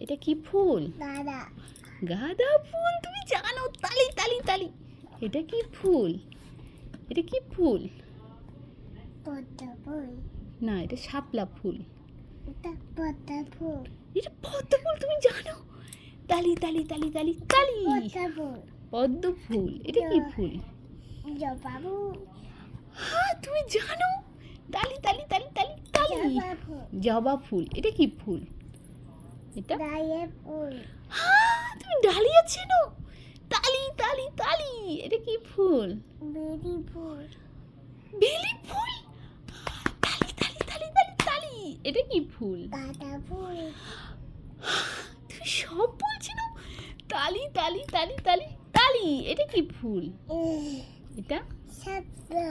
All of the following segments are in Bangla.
এটা কি ফুল? দাদা গাঁদা ফুল। তুমি জানো? তালি তালি তালি। এটা কি ফুল? এটা কি ফুল? পদ্ম ফুল। না, এটা শাপলা ফুল। এটা পদ্ম ফুল। এটা পদ্ম ফুল। তুমি জানো? তালি তালি তালি তালি তালি। পদ্ম ফুল। পদ্ম ফুল। এটা কি ফুল? জবা ফুল। হ্যাঁ, তুমি জানো? তালি তালি তালি তালি তালি। জবা ফুল। জবা ফুল। এটা কি ফুল? এটা ডালিয়া ফুল। হ্যাঁ, তুমি ডালিয়া চেনো? তালি তালি তালি। এটা কি ফুল? বেলি ফুল। বেলি ফুল। তালি তালি তালি তালি তালি। এটা কি ফুল? গাঁদা ফুল। তুমি সব বলছি না? তালি তালি তালি তালি তালি। এটা কি ফুল? এটা সাদা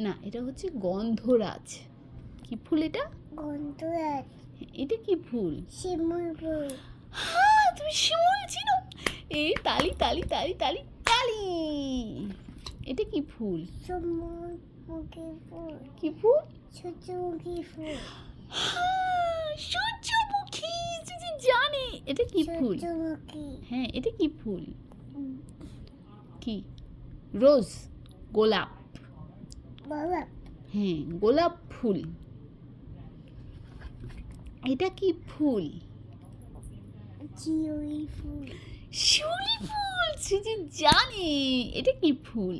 না, এটা হচ্ছে গন্ধরাজ। কি ফুল এটা? গন্ধরাজ। এটা কি ফুল? শিমুল ফুল। হ্যাঁ, তুমি শিমুল চিনো? এই তালি তালি তালি তালি তালি। এটা কি ফুল? সূর্যমুখী ফুল। কি ফুল? সূর্যমুখী ফুল। হ্যাঁ, সূর্যমুখী। যে জানে। এটা কি ফুল? সূর্যমুখী। হ্যাঁ, এটা কি ফুল? কি? রোজ। গোলাপ। বাবা হ্যাঁ, গোলাপ ফুল। এটা কি ফুল? শিউলি ফুল। শিউলি ফুল। যে জানে। এটা কি ফুল?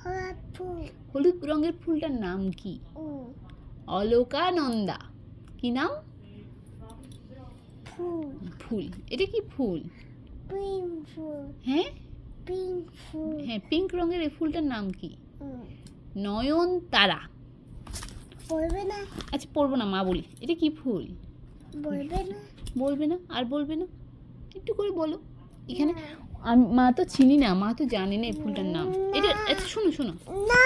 হলুদ ফুল। হলুদ রঙের ফুলটার নাম কি? অলকানন্দা। কি নাম? ফুল। ফুল। এটা কি ফুল? পিঙ্ক ফুল। হ্যাঁ পিঙ্ক ফুল। হ্যাঁ, পিঙ্ক রঙের এই ফুলটার নাম কি? নয়নতারা। বলবে না? আচ্ছা, পড়বো না, মা বলি। এটা কি ফুল? বলবে না? বলবে না? আর বলবে না? একটু করে বলো। এখানে মা তো চিনি না, মা তো জানি না এই ফুলটার নাম। এটা আচ্ছা, শোনো শোনো। না।